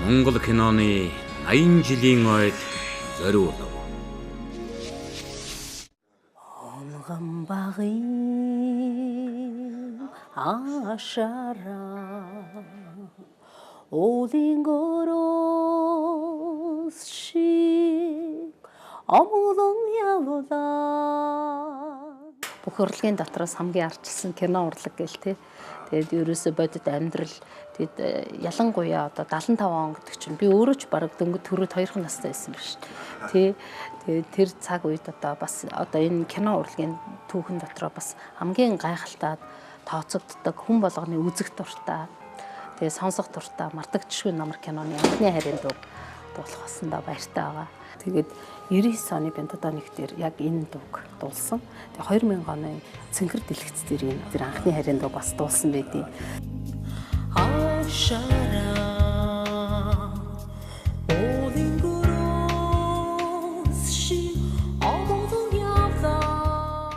Монгол киноны 80 жилийн ойд зориулав. Онгон багын ашараа Олингороос шиг амулан явлаа. Бүх урлагийн дотроос хамгийн арчилсан кино урлаг гэл те. Тэгээд ерөөсө бодит амьдрал тэгэд ялангуяа одоо 75 он гэдэг чинь би өөрөө ч бараг дөнгөж төрөд 2 настай байсан биш тий. Тэгээд тэр цаг үед одоо бас одоо энэ кино урлагийн түүхэн дотроо бас хамгийн гайхалтай тооцогддог хүн болгоны үзэх дуртай тэгээд сонсох дуртай мартагдчихгүй намар киноны анхны харийн дуу дуулах басандаа баяртай байгаа. Тэгээд 99 оны Бянтадоныг дээр яг энэ дууг дуулсан. Тэгээ 2000 оны Цэнхэр дэлгэц дээр энэ тэр анхны харийн дуу бас дуулсан байдیں۔ Ашараа Олингороос шиг амулан явлаа.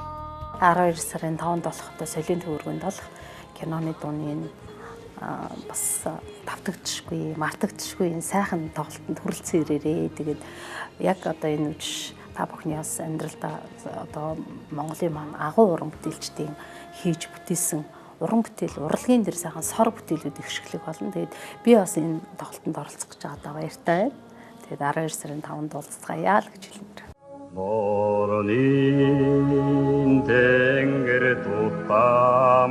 12 сарын 5-нд болох одоо солийн төвөргөнд болох киноны дууны бас давтагдчихгүй, мартагдчихгүй энэ сайхан тоглолтод хүрэлцэн ирээрээ. Тэгээд яг одоо энэ үж та бүхний бас амьдралдаа одоо Монголын маань агуу уран бүтээлчдийн хийж бүтээсэн уран бүтээл, урлагийн дэр сайхан сор бүтээлүүд их шиглэх болно. Тэгээд би бас энэ тоглолтод оролцох гэж байгаадаа баяртай байна. Тэгээд 12 сарын 5-нд уулзцгаая л гэж хэлмээр. Морнин тэнгэр тутаманараа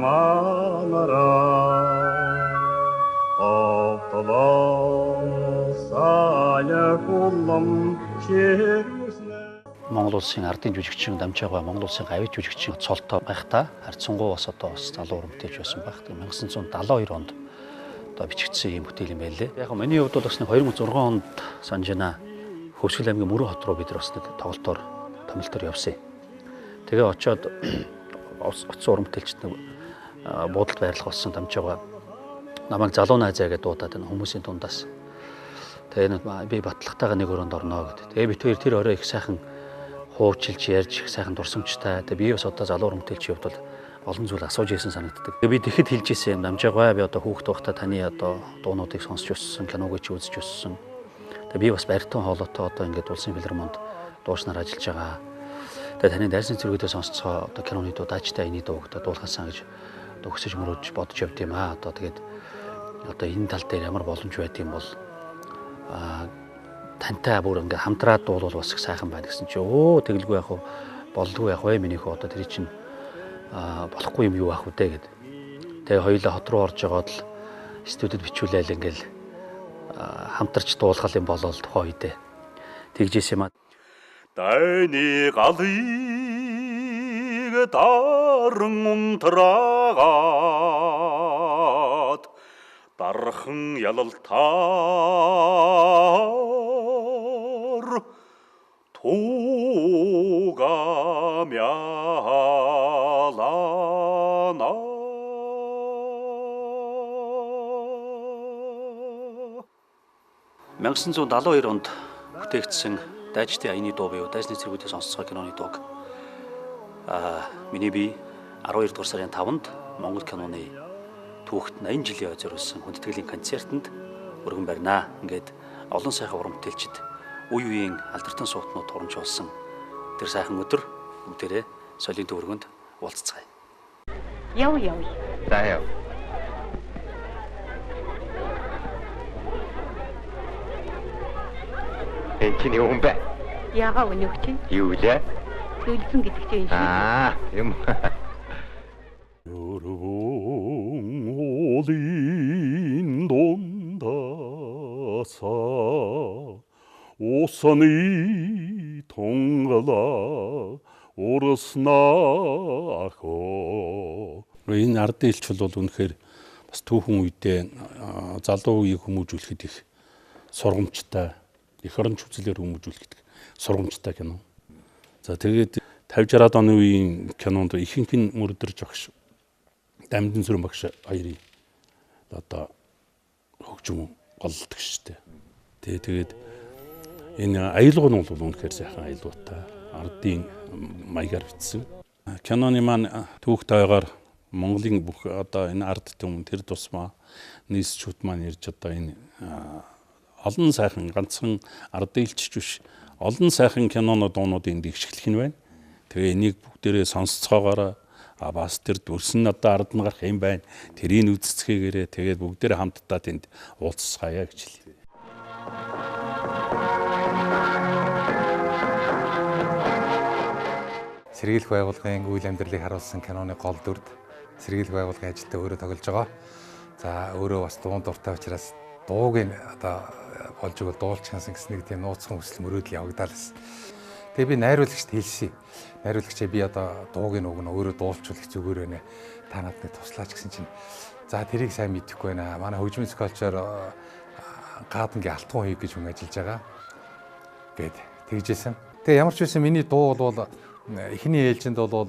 Монгол улсын ардын жүжигчин дамжаагаа Монгол улсын гавьяа жүжигчин цолтой байхдаа харьцангуй бас одоо залуу уран бүтээлч байсан байх. 1972 онд одоо бичигдсэн ийм бүтээл юм байлээ. Яг миний хувьд бол бас 2006 онд санаж байна. Хөвсгөл аймгийн Мөрөн хот руу бид нар бас нэг тоглолтоор томилтоор явсан. Тэгээ очиод оцсон уран бүтээлчд буудалд байрлах болсон дамжаагаа намайг залуу найзаа гэдэг дуудаад байна хүмүүсийн дундаас. Тэгээ би батлагтайгаа нэг өрөөнд орно гэдэг. Тэгээ бид хоёр тэр орой их сайхан хуучилж ярьж их сайхан дурсамжтай. Тэгээ би бас одоо залуу уран бүтээлчийн хувьд бол олон зүйл асууж ирсэн санагддаг. Тэгээ би тэгэхэд хэлж ирсэн юм дамжаагаа би одоо хүүхэд байхдаа таны одоо дуунуудыг сонсч өссөн, киног ч үзэж өссөн. Тэгээ би бас баритон хоолойтой одоо ингээд улсын филармонд дуушнаар ажиллаж байгаа. Тэгээ таны дайсны зэрэгүүдээ сонсцоо одоо киноны дуу даажтай эний дууг одоо дуулгасан гэж одоо өсөж мөрөөж бодож явд юм аа. Одоо тэгээд одоо энэ тал дээр ямар боломж байд юм бол тантай бүр ингээд хамтраад дуулвал бас их сайхан байна гэсэн чи өө тэгэлгүй яах вэ болдгүй яах вэ минийхөө одоо тэр чинь болохгүй юм юу аах үдэ гэд. Тэгээ хоёулаа хот руу орж байгаад л студид бичүүлээл ингээл хамтарч дуулгал юм болол тухай үедээ тэгжээс юм аа. Дайны галыг даран унтраагаад дархан ялалтаар тугамялана 1972 онд бүтээгдсэн дайчдын аяны дуу буюу дайсны зэргүүдээ сонсцгоо киноны дууг миний би 12 дугаар сарын 5-нд Монгол киноны түүхт 80 жилийн ой зориулсан хүндэтгэлийн концертанд өргөн барина. Ингээд олон сайхан уран бүтээлчид үе үеийн алдартай суутнууд турамжуулсан тэр сайхан өдөр бүгдээрээ солийн төвөргөнд уулзцгаая. Яв. За яв. Энчний юм бэ? Яга өнөг чинь? Юу лээ? Төлсөн гэдэг чинь юм. Олин дондаса осаны тонгала урснахо. Энэ ардын элч бол үнэхээр бас түүхэн үедээ залуу үеийг хүмүүжүүлэхэд их сургамжтай, их оронч үзлээр хүмүүжүүлэхэд сургамжтай кино. За тэгээд 50-60-аад оны үеийн кинонд ихэнх нь мөрөдөрж огш Дамжин сүрэн багш хоёрын одоо хөгжим голлдог шүү дээ. Тэгээд энэ аялал нь бол үнэхээр сайхан аялалтай ардын маягаар бичсэн. Киноны маань түүх тойгоор Монголын бүх одоо энэ ард түмэн тэр тусмаа нийсчүүд маань ирж одоо энэ олон сайхан ганцхан ард дийлчж биш олон сайхан киноны дуунуудын дэгшгэлэх нь байна. Тэгээ энийг бүгдээрээ сонсцоогоороо бас тэр дүрсэн одоо ард нь гарах юм байна. Тэрийг үзцгээгээрээ тэгээд бүгдээрээ хамтдаа тэнд уулзцаая гэж хэлье. Сэргийлэх байгууллагын үйл амьдралыг харуулсан киноны гол дүрд сэргийлэх байгууллагын ажилтнаа өөрөө тоглож байгаа. За өөрөө бас дуун дуртай учраас дууг нь одоо болж игэл дуулчихсан гэсэн нэг тийм нууцхан хүсэл мөрөөдөл явагдал гэсэн. Тэгээ би найруулагчд хэлсэн. Найруулагчаа би одоо дууг нь өгнө өөрөө дуулчихвал зүгээр байна. Та надад туслаач гэсэн чинь за тэрийг сайн мэдэхгүй байна. Манай хөгжмийн зохиолчоор гаадангийн алтхан хуйг гэж хүн ажиллаж байгаа. Гэт тэгжсэн. Тэгээ ямар ч байсан миний дуу бол эхний ээлжинд бол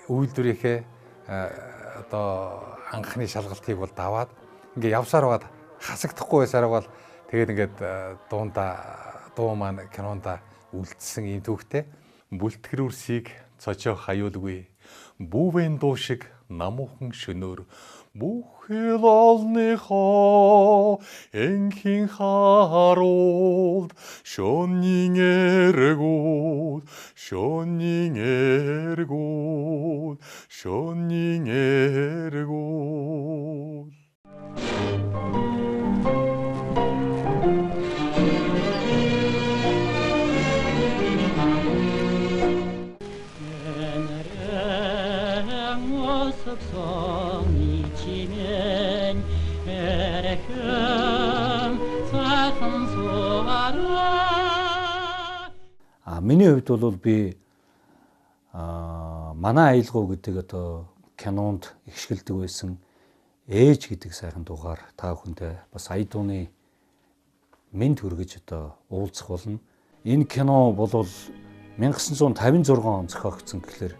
үйлдвэрийнхээ одоо анхны шалгалтыг бол даваад ингээ явсаар байгаад хасагдахгүй байсаар бол тэгээд ингээд дуу маань кинонда үлдсэн юм түүхтэй. Бүлтгэрүүрсийг цочоох аюулгүй бүүвэн дуу шиг намуухан шөнөөр бүхэл олныхоо энхийн харуулд шөнийн эргүүд шөнийн эргүүд шөнийн эргүүд миний хувьд бол би манай аялгау гэдэг одоо кинонд ихшгэлдэг байсан ээж гэдэг сайхан дуугаар та бүхэндээ бас ая дууны мэд хүргэж одоо уулзах болно. Энэ кино бол 1956 он зохиогдсон гэхэлэр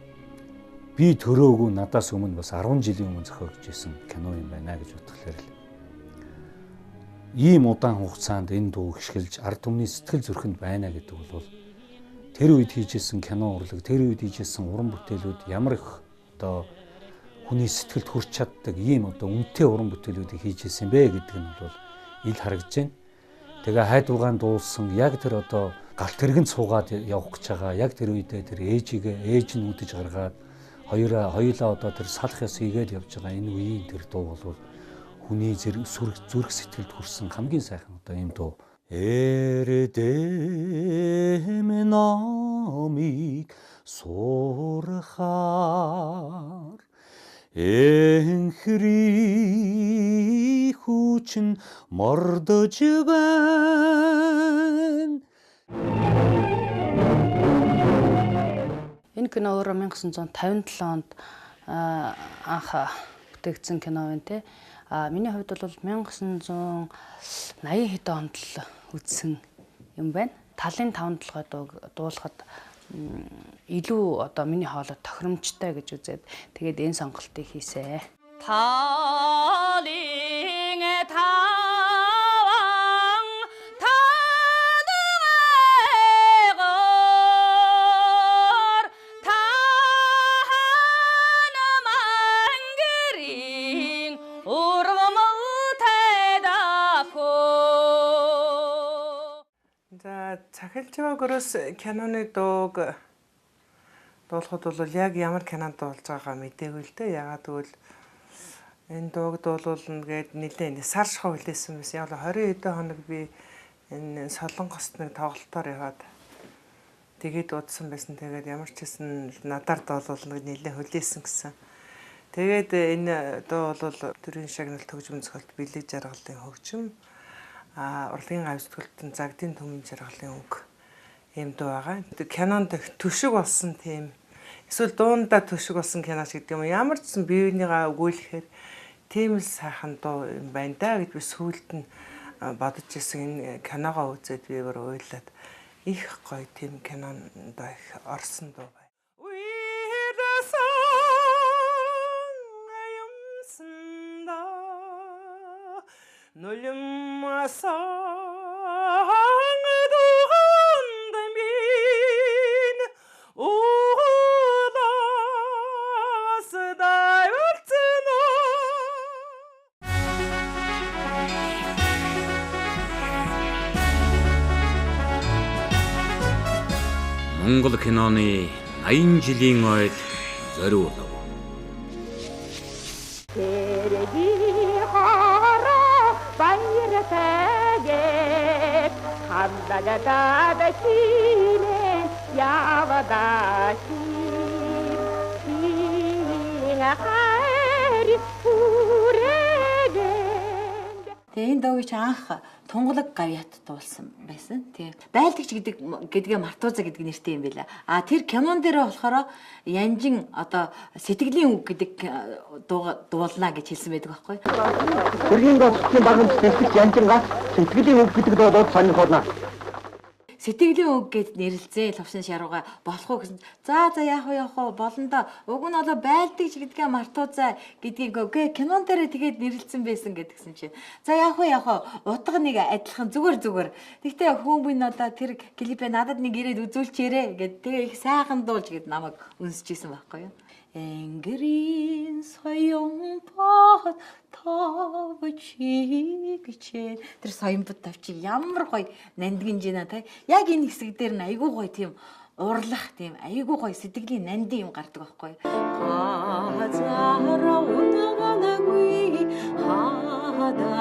би төрөөгүй надаас өмнө бас 10 жилийн өмнө зохиогдсон кино юм байна гэж бодглохлоор л ийм удаан хугацаанд энэ дуу ихшгэлж ард түмний сэтгэл зүрхэнд байна гэдэг бол тэр үед хийжсэн кино урлаг, тэр үед хийжсэн уран бүтээлүүд ямар их одоо хүний сэтгэлд хүрч чаддаг ийм одоо үнэтэй уран бүтээлүүдийг хийжсэн бэ гэдэг нь бол ил харагдж байна. Тэгээ хайдваргаан дуулсан яг тэр одоо галт тэргэнд суугаад явах гэж байгаа. Яг тэр үедээ тэр ээж нь үдэж гаргаад хоёулаа одоо тэр салах ёс хийгээд явж байгаа энэ үеийн тэр дуу бол хүний зүрх сэтгэлд хүрсэн хамгийн сайхан одоо ийм дуу. Эрдэм намыг сурахаар энхри хүчин мордож байна. Энэ кино өөрөө 1957 онд анх бүтээгдсэн кино байна те. Миний хувьд бол 1980 хэд онд л үзсэн юм байна. Талын 5 толгой дуулахад илүү одоо миний хоолой тохиромжтой гэж үзээд тэгээд энэ сонголтыг хийсэн. Талын Цахилжаагоос киноны дууг дуулахад бол яг ямар кинонд дуулж байгаагаа мэдээгүй л дээ. Ягаад гэвэл энэ дууг дуулуулна гээд нэлээд сар шахуу хүлээсэн байсан. Яг 20 хэдэн хоног би энэ Солонгост нэг тоглолтоор яваад тэгээд удсан байсан. Тэгээд ямар ч хэсэн надаар дуулуулна гэж нэлээд хүлээсэн гэсэн. Тэгээд энэ дуу бол төрийн шагналт хөгжмөн зохиолт бэлэг жаргалын хөгжим урлагийн гав сэтгэлтэн загдын төмөн жаргалын үг юм дуу байгаа. Кинонд төшөг болсон тийм эсвэл дуунда төшөг болсон кино шиг гэдэг юм. Ямар ч гэсэн биенийгаа өгүүлэхээр тийм л сайхан дуу юм байна да гэж би сүүлд нь бодож ирсэн. Энэ киногоо үзээд би өөр уйлаад их гоё тийм кинонд их орсон дуу байна. Нулим асан дуганд мин улаас дайвалцно. Монгол киноны 80 жилийн ойд зориулв. Тэгээ энэ дууг чи анх тунгалаг гавьяат дуулсан байсан. Тэгээ байлдагч гэдгээ мартууза гэдэг нэртэй юм байла. А тэр кинон дээр болохоор янжин одоо сэтгэлийн үг гэдэг дуулна гэж хэлсэн байдаг байхгүй. Тэргийн дуудлын багын сэтгэл янжингаа сэтгэлийн үг гэдэг дуулууд сонирхолно. Сэтгэлийн үг гэд нэрлэлцээ лавшин шарууга болох уу гэсэн. За яах вэ болно да. Уг нь одоо байлдагч гэдгээ мартууза гэдгийг үгүй кинон дээр тэгээд нэрлэлцэн байсан гэдгсэн чинь. За яах вэ утга нэг адилхан зүгээр. Тэгтээ хүмүүс одоо тэр клипээ надад нэг ирээд үзүүлчээрээ гэд тэгээ их сайхан дуулж гэд намайг үнсчихсэн байхгүй юу. Энгэрийн соён бод тавчиг чи тэр соён бод тавчиг ямар гоё нандин жина та яг энэ хэсэг дээр н айгүй гоё тийм урлах тийм айгүй гоё сэтгэлийн нандин юм гардаг байхгүй хазаараа унаганагүй хадагч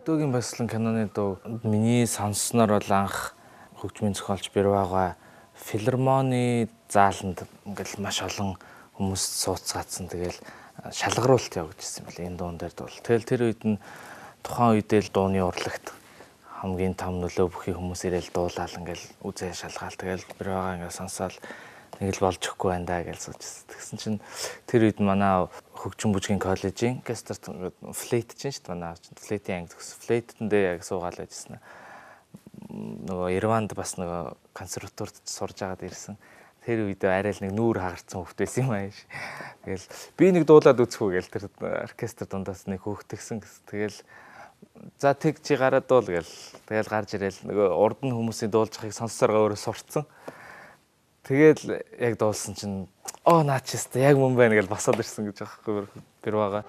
Өдөөгийн баяслан киноны дуу миний сонссноор бол анх хөгжмийн зохиолч Бэрвага филармоны зааланд ингээл маш олон хүмүүс сууцгаацсан тэгэл шалгаруулалт явагдсан юм байна энэ дуун дээр бол. Тэгэл тэр үед нь тухайн үедээ л дууны урлагт хамгийн том нөлөө бүхий хүмүүс ирэл дуулаад ингээл үзээ шалгаал тэгэл Бэрвага ингээл сонсоол нэг л болж өгөхгүй байна да гэж суучихсан. Тэгсэн чинь тэр үед манай хөгжим бүжгийн коллежийн гестерт флейт чинь шүү дээ манай флейтийн анги төгс флейтэндээ яг суугаал байжсэн. Нөгөө Ереванд бас нөгөө консерваторид сурж агаад ирсэн. Тэр үед арай л нэг нүүр хагарцсан хөвгт байсан юм ааш. Тэгэл би нэг дуулаад үзэхүү гээл тэр оркестр дундаас нэг хөөгтгсөн гэс. Тэгэл за тэг чи гараад дуул гээл. Тэгэл гарч ирээл нөгөө урд нь хүмүүсийн дуулжахыг сонссороо өөрөө сурцсан. Тэгэл яг дуулсан чинь наа чи өстө яг мөн байна гэж басаад ирсэн гэж аахгүй тэр байгаа.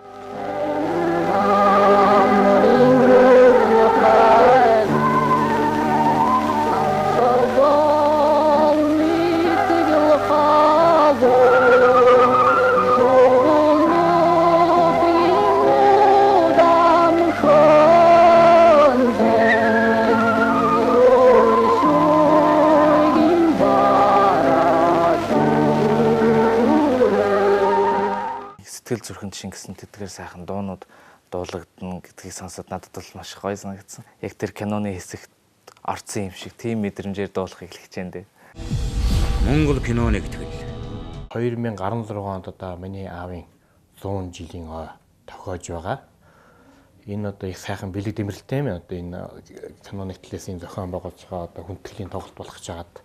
Сэтгэл зүрхэнд шингэсэн тэдгээр сайхан дуунууд дуулагдана гэдгийг сонсоод надад бол маш гоё санагдсан. Яг тэр киноны хэсэгт орцсон юм шиг тийм мэдрэмжээр дуулахыг хэлж дээ. Монгол кино нэгтгэл 2016 онд одоо миний аавын 100 жилийн ой тохиож байгаа. Энэ одоо их сайхан бэлэг дэмрэлтэй юм. Одоо энэ кино нэгтлээс энэ зохион байгуулж байгаа одоо хүндэтгэлийн тоглолт болох гэж хагаад.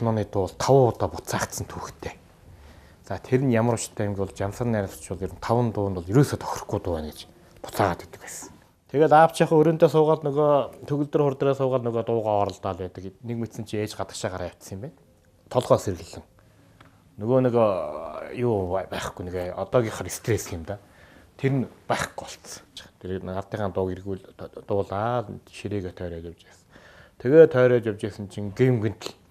Киноны дуу 5 удаа буцаагдсан түүхтэй. За тэр нь ямар учиртай юм бол Жамсан найруулагч бол ер нь 5 дуунд бол ерөөсөө тохирохгүй дуу байна гэж буцаагаад идэг байсан. Тэгээд аавчийнхаа өрөөндөө суугаад нөгөө төгөлдөр хурдраа суугаад нөгөө дуугаа оролдоод байдаг. Нэг мэдсэн чи ээж гадагшаа гараа явцсан юм байна. Толгоос сэргэлэн. Нөгөө юу байхгүй нэг одоогийнхаар стресс юм да. Тэр нь байхгүй болцсон. Тэр ардынхаа дууг эргүүл дуулаад ширээгээ тойроод явж байсан. Тэгээ тойроод явж байсан чинь гэмгэнтэл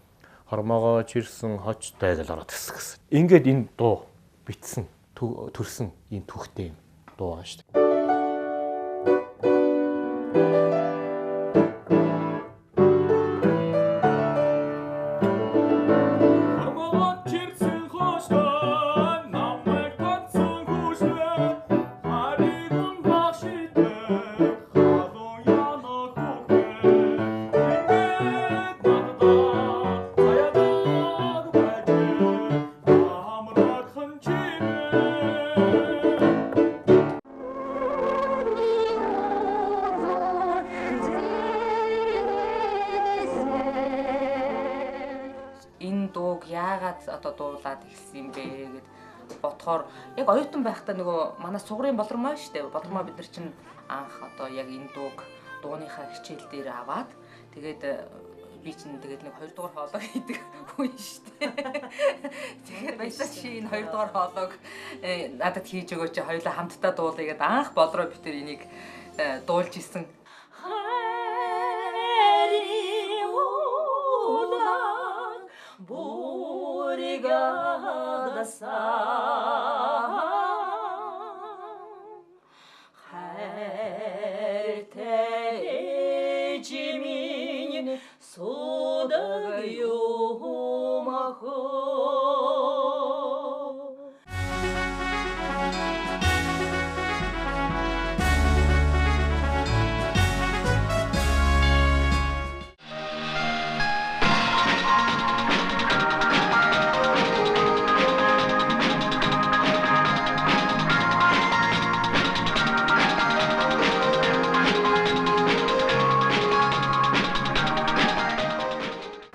хормоогоо чирсэн хочтой гэж ороод ирсэн гэсэн. Ингээд энэ дуу битсэн төрсөн ийм түүхтэй юм дуу байгаа шүү дээ. бодохоор яг оюутан байхдаа нөгөө манай сугрын болормоо шүү дээ. Болормоо бид нар чинь анх одоо яг энэ дууныхаа хичээл дээр аваад тэгээд би чинь тэгээд нэг 2 дугаар хоолой хийдэг хүн шүү дээ. Тэгэхээр баясаа чи энэ 2 дугаар хоолойг надад хийж өгөөч, хоёулаа хамтдаа дуулъя гэдээ анх болроо бид тэр энийг дуулж исэн.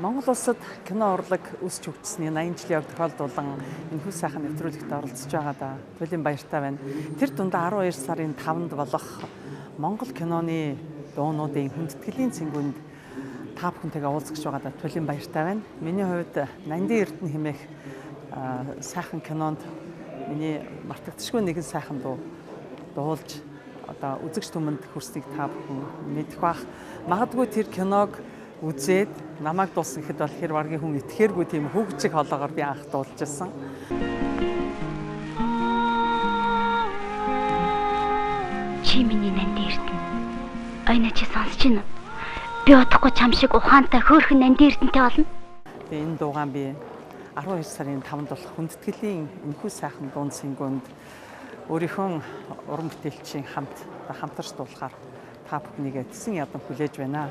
Монгол улсад кино урлаг өсч хөгжсөний 80 жилийн явд тохиолдуулан энэхүү сайхан нэвтрүүлэгт оролцож байгаадаа туйлын баяртай байна. Тэр дундаа 12 сарын 5-нд болох Монгол киноны дуунуудын хүндэтгэлийн цэнгүүнд та бүхэнтэйгээ уулзах байгаадаа туйлын баяртай байна. Миний хувьд Нандин Эрдэнэ хэмээх сайхан кинонд миний мартагдчихгүй нэгэн сайхан дуу дуулж одоо үзэгч түмэнд хүрснийг та бүхэн мэдэх бах. Магадгүй тэр киног үзээд намайг дуусна гэхэд бол хэр варгийн хүн итгэхээргүй тийм хөвгчиг хоолоогоор би анх дуулж ирсэн. Чи миний Нандин Эрдэнэ. Ойно чи сонсож байна уу? Би удахгүй чам шиг ухаантай хөөрхөн Нандин Эрдэнэтэй болно. Тэгээ энэ дуугаан би 12 сарын 5-нд болох хүндэтгэлийн энэхүү сайхан дуун цэнгүүнд өөрийнхөө уран бүтээлчийн хамтарч дуулахаар та бүхнийг эцсэн ядан хүлээж байна.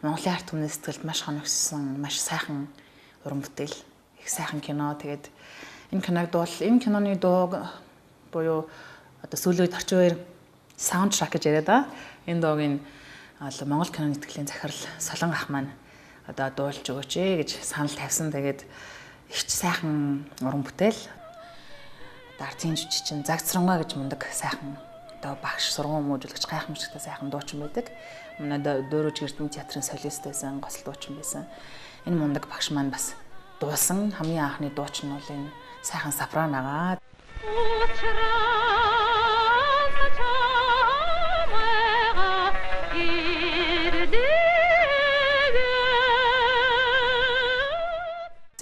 Монголын арт түмний сэтгэлд маш хоногссон, маш сайхан уран бүтээл, их сайхан кино. Тэгээд энэ киноны дуу буюу одоо сүүлийн үед орчин үеэр саундтрак гэж яриад байгаа. Энэ дуугийн Монгол киноны итгэлийн захирал Солон ах маань одоо дуулж өгөөч гэж санал тавьсан. Тэгээд ихч сайхан уран бүтээл. Артын жүжигчин Загцрангаа гэж мундаг сайхан одоо багш сургууль хүмүүжүүлэгч гайхамшигтай сайхан дуучин байдаг. Манай Дөөрөж Эрдэнэ театрын солист байсан, госол дуучин байсан. Энэ мундаг багш маань бас дуусан хамгийн анхны дуучин бол энэ сайхан сопраногаа.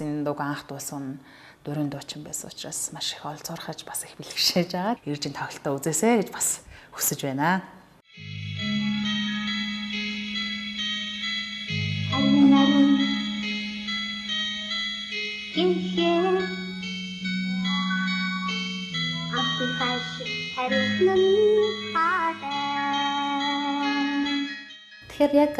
Энэ дууг анх дуусан дөрөв дуучин байсан учраас маш их олзуурхаж бас их бэлгшээж байгаа. Иржин тоглолтоо үзээсэй гэж бас хүсэж байна. Тэгэхээр яг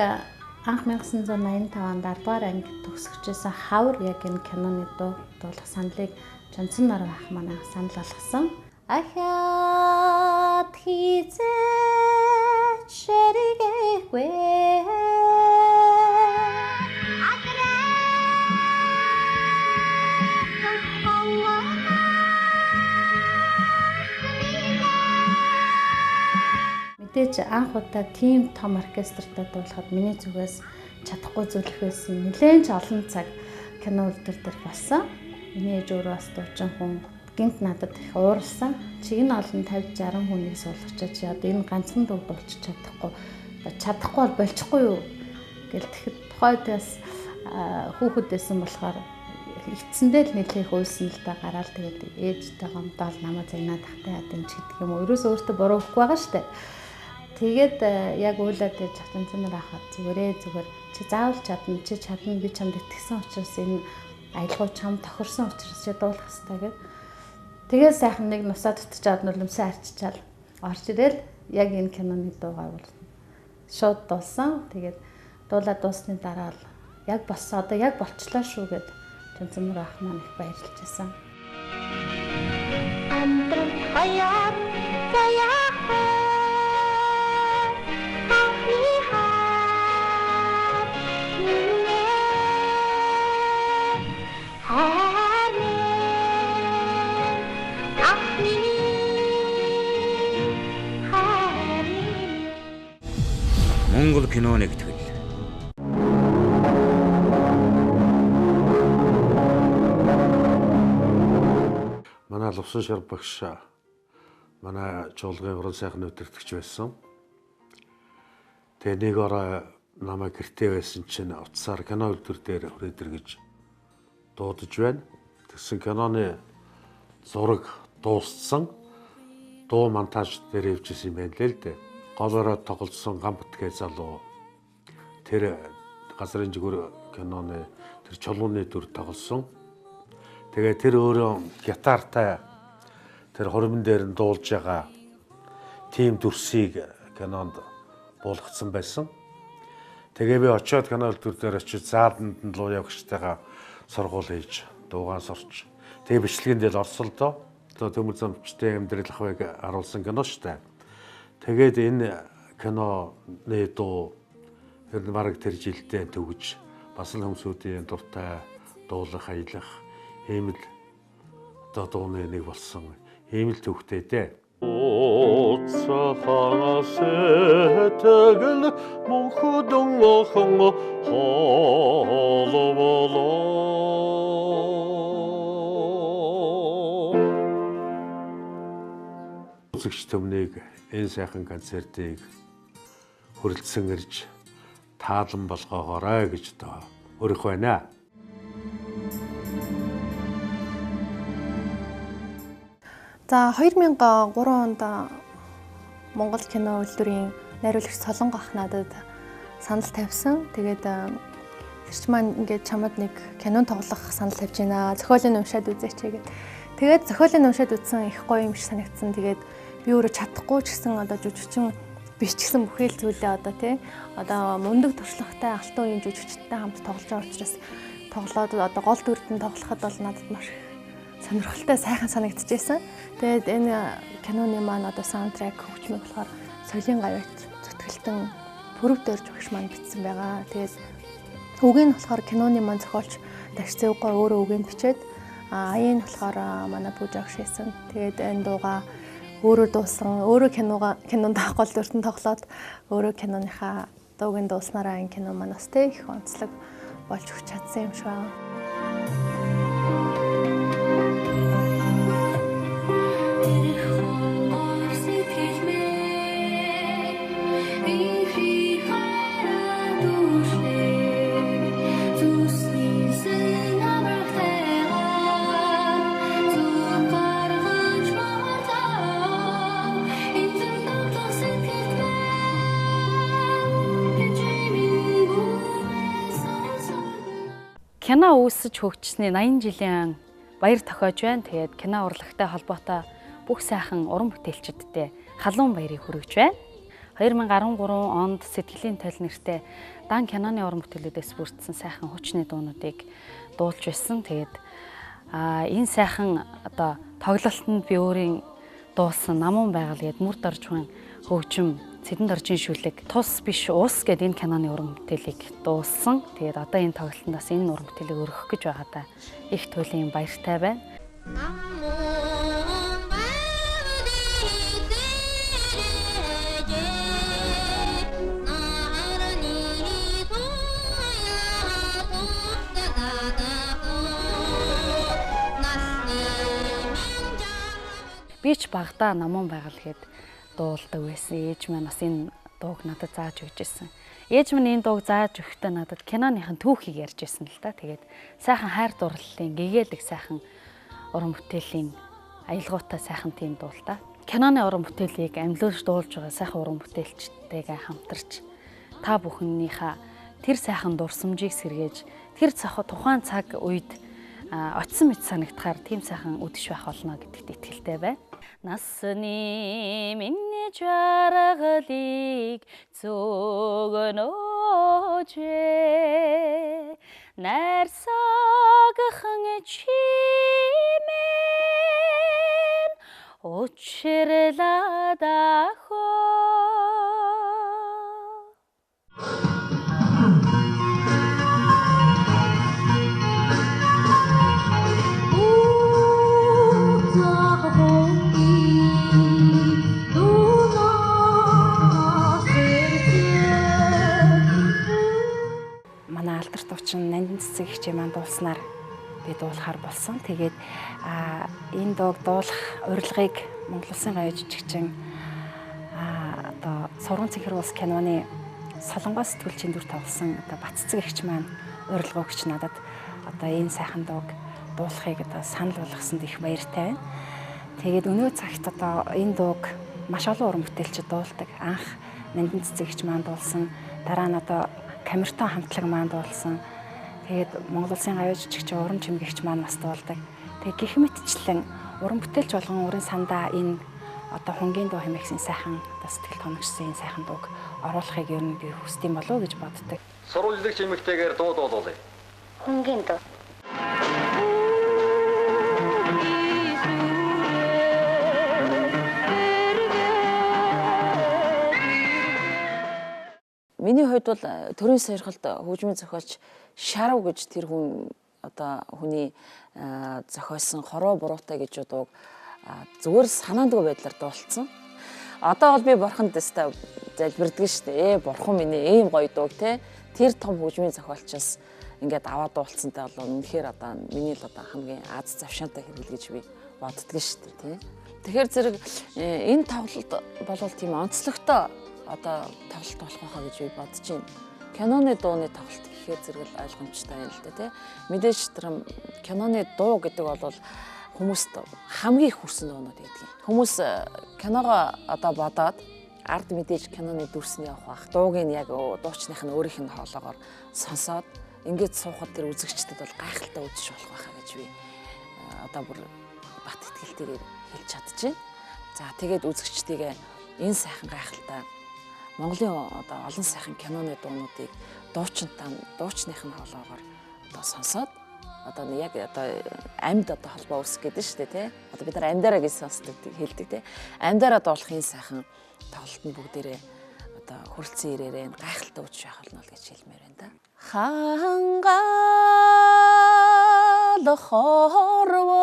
анх 1985 онд 10 дугаар анги төгсгчээсэн хавар яг энэ киноны дуулах саналыг Жонсон нар ах манай санал болгосон. Ахаад хизээч шэригээгүй мэдээж анх удаа тийм том оркестртай дуулахад миний зүгээс чадахгүй зүйлх байсан. Нэлээд олон цаг кино үлдэр дээр болсон. Миний ээж өөрөө бас дуучин хүн. Гинт надад их ууралсан. Чиг нь олон 50 60 хүнийг суулгачаад яа энэ ганцхан дуу дуулчих чадахгүй. Чадахгүй бол болчихгүй юу гэл тэгэхэд тухайд бас хүүхэд байсан болохоор эцсэндээ л нэлээх уйсан л да гараал тэгээд ээжтэй гомдоол намайг загнаад тахтай яд юм ч гэдэг юм уу. Ерөөсөө өөртөө буруу өгөхгүй байгаа штэ. Тэгээд яг уулаад тэр Жонсон нар ахад зүгээр чи заавал чадна чи чадна би чамд итгэсэн учраас энэ аялгау чам тохирсон учраас чи дуулах хэрэгтэй гэд. Тэгээд сайхан нэг нусаа дутчихад нулимсаа арчичаал орж ирэл яг энэ киноны дуугаа бол шууд дуулсан. Тэгээд дуулаад дуусны дараа л яг болсон одоо яг болчлаа шүү гэд Жонсон нар ах маань их баярлж байсан. Амтрал хаяа Монгол кино нэгтгэл. Манай Лувсан Шар багш манай чуулгын уран сайхны удирдагч байсан. Тэгээ нэг орой намайг гэртээ байсан чинь утсаар кино үйлдвэр дээр хүрээдэр гэж дуудаж байна. Тэгсэн киноны зураг дууссан. Дуу монтаж дээр явжсэн юм байна л дээ. Голоороо тоглосон гам бүтгээ залуу тэр газрын жигүүр киноны тэр чулууны дүр тоглосон. Тэгээ тэр өөрөө гитартай тэр хуримн дээр нь дуулж байгаа тим дүрсийг кинонд буулгацсан байсан. Тэгээ би очиод кино үйлдвэр дээр очиж зааланд нь луу явагчтайгаа сургуул хийж дуугаан сурч. Тэгээ бичлэгэн дээр орсолдоо. Төмөр замчтай амьдрал ахвайг харуулсан кино штэ. Тэгээд энэ киноны дуу тэр бараг тэр жилдээ төгж бас л хүмүүсийн дуртай дуулах аялах ийм л одоо дууны нэг болсон ийм л төвхтэй дээ. Уцахаас тэгэл мөнхөдөн охон холоволоо. Үзэгч төмнийг энэ сайхан концертыг хүрэлцэн ирж таалан болгоогоорой гэж одоо өрөх байна. За 2003 онд Монгол кино үйлдвэрийн найруулагч Солонгох ах надад санал тавьсан. Тэгээд тэрч маань ингээд чамд нэг кинон тоглох санал тавьж байна. Зохиолын уншаад үзээч гэдэг. Тэгээд зохиолын уншаад үзсэн их гоё юм шиг санагдсан. Тэгээд би өөрөө чадахгүй ч гэсэн одоо жүжигчин биш ч гэсэн бүхэл зүйлээ одоо тий одоо мундаг туршлагатай алтан үеийн жүжигчтэй хамт тоглож байгаа учраас тоглоод одоо гол дүрд нь тоглоход бол надад маш сонирхолтой сайхан санагдчихсэн. Тэгээд энэ киноны маань одоо саундтрек хөгжмөг болохоор соёлын гавьяат зүтгэлтэн пүрэв дөрж багш маань бичсэн байгаа. Тэгээд үг нь болохоор киноны маань зохиолч Дагш Зэвгой өөрөө үгэнд бичээд аян болохоор манай Пүүж агш хийсэн. Тэгээд энэ дууга өөрөө дуусан, өөрөө кинонд гол дүртэн тоглоод өөрөө киноныхаа дуугийн дууснараа энэ кино маань бас их онцлог болж өгч чадсан юм шиг байна. Кино үүсэж хөгжсөний 80 жилийн баяр тохиож байна. Тэгээд кино урлагтай холбоотой бүх сайхан уран бүтээлчдтэй халуун баярыг хүргэж байна. 2013 онд Сэтгэлийн тойл нэртэй дан киноны уран бүтээлүүдээс бүрдсэн сайхан хүчний дуунуудыг дуулж байсан. Тэгээд энэ сайхан одоо тоглолтод би өөрийн дуулсан намуун байгаль гээд мөр доржгын хөгжим Цэдэн доржин шүлэг тус биш уус гэдэг энэ киноны уран бүтээлийг дуулсан. Тэгээд одоо энэ тоглолтонд энэ уран бүтээлийг өргөх гэж байгаадаа их туйлын баяртай байна. Би ч багада намуун байгаль гээд дуулдаг байсан. Ээж маань бас энэ дууг надад зааж өгч ирсэн. Ээж маань энэ дууг зааж өгөхдөө надад киноныхын түүхийг ярьж ирсэн л да. Тэгээд сайхан хайр дурлалын гэгээлэг сайхан уран бүтээлийн аялгаутай сайхан тийм дуул та. Киноны уран бүтээлийг амьлуулж дуулж байгаа сайхан уран бүтээлчтэйгээ хамтарч та бүхнийхээ тэр сайхан дурсамжийг сэргээж тэр тухайн цаг үед очсон мэт санагдахаар тийм сайхан үдэш байх болно гэдэгт итгэлтэй байна. Насны миний жаргалыг зөгнөөж нарсагхан чимэн учирлаад цэцэг хичээ маань дуулснаар би дуулахаар болсон. Тэгээд энэ дууг дуулах урилгыг Монгол Улсын гавьяа жижигчин одоо Сурган цэнхэр улс киноны Солонгос сэтгүүлчийн дүр тоглосон одоо Баццэг эгч маань урилга өгч надад одоо энэ сайхан дууг дуулахыг одоо санал болгосонд их баяртай байна. Тэгээд өнөө цагт одоо энэ дууг маш олон уран бүтээлчид дуулдаг. Анх Нандин цэцэг эгч маань дуулсан, дараа нь одоо Камертон хамтлаг маань дуулсан. Тэгээд Монгол Улсын гавьяа жижигчин уран чимгэгч маань бас дуулдаг. Тэгээд гэх мэтчлэн уран бүтээлч болгон уран сандаа энэ одоо хунгийн дуу хэмээгсэн сайхан одоо сэтгэл тоногчсон энэ сайхан дууг оруулахыг ер нь би хүсдэм болов уу гэж боддог. Сурвалжлагч эмэгтэйгээр дуу дуулуулъя. Хунгийн дуу. Миний хувьд бол төрийн сойрхолд хөгжмийн зохиолч Шарав гэж тэр хүн одоо хүний зохиосон хороо буруутай гэж дууг зүгээр санаандгүй байдлаар дуулсан. Одоо бол би бурханд дэстэ залбирдаг шүү дээ. Бурхан минь ийм гоё дууг те. Тэр том хөгжмийн зохиолчоос ингээд аваад дуулцсантай бол үнэхээр одоо миний л одоо хамгийн аз завшаантай хэрэг гэж би боддөг шүү дээ те. Тэгэхээр зэрэг энэ тоглолт болвол тийм онцлогтой одоо тоглолт болох байхаа гэж би бодож байна. Киноны дууны тоглолт гэхээр зэрэг ойлгомжтой байна л да тий. Мэдээж тэр киноны дуу гэдэг бол хүмүүст хамгийн их хүрсэн дуунууд гэдэг. Хүмүүс киногоо одоо бодоод ард мэдээж киноны дүрсний явах бах. Дууг нь яг дуучных нь өөрийнх нь хоолоогоор сонсоод ингээд суухад тэр үзэгчдэд бол гайхалтай үзэж болох байхаа гэж би одоо бүр бат итгэлтэйгээр хэлж чадчихэв. За тэгээд үзэгчдийгээ энэ сайхан гайхалтай Монголын одоо олон сайхан киноны дуунуудыг дуучных нь хоолоогоор одоо сонсоод одоо яг одоо амьд одоо холбоо үүсгэх гэдэг шүү дээ тий. Одоо бид нар амьдараа гэж сонсдог хэлдэг тий. Амьдараа дуулах энэ сайхан тоглолт нь бүгдээрээ одоо хүрэлцэн ирээрээ гайхалтай үуч байх болно гэж хэлмээр байна да. Хангаал хорвоо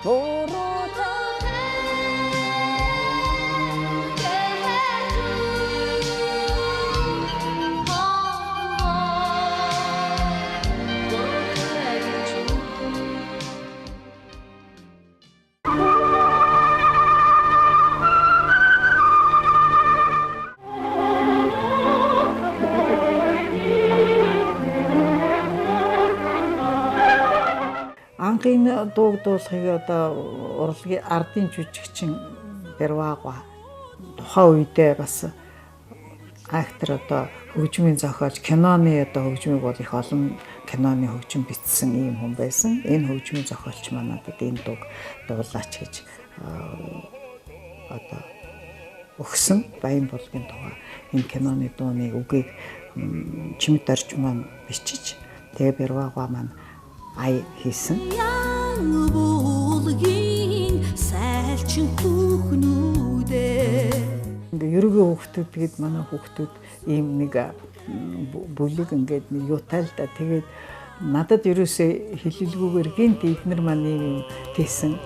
буруутай анхын дууг дуулахыг одоо урлагийн ардын жүжигчин Бервагва тухайн үедээ бас актер одоо хөгжмийн зохиолч киноны одоо хөгжмийг бол их олон киноны хөгжим бичсэн ийм хүн байсан. Энэ хөгжмийн зохиолч маань одоо энэ дууг дуулаач гэж одоо өгсөн. Баян болгоны тухай энэ киноны дууны үгийг чимэд орж маань бичиж тэгээ Бервагва маань ай хийсэн. Ерөөгийн хүүхдүүд тэгээд манай хүүхдүүд ийм нэг бүлэг ингээд нэг юутай л да. Тэгээд надад ерөөсөө хэлэлгүйгээр гинт эднэр маань ийм хийсэн.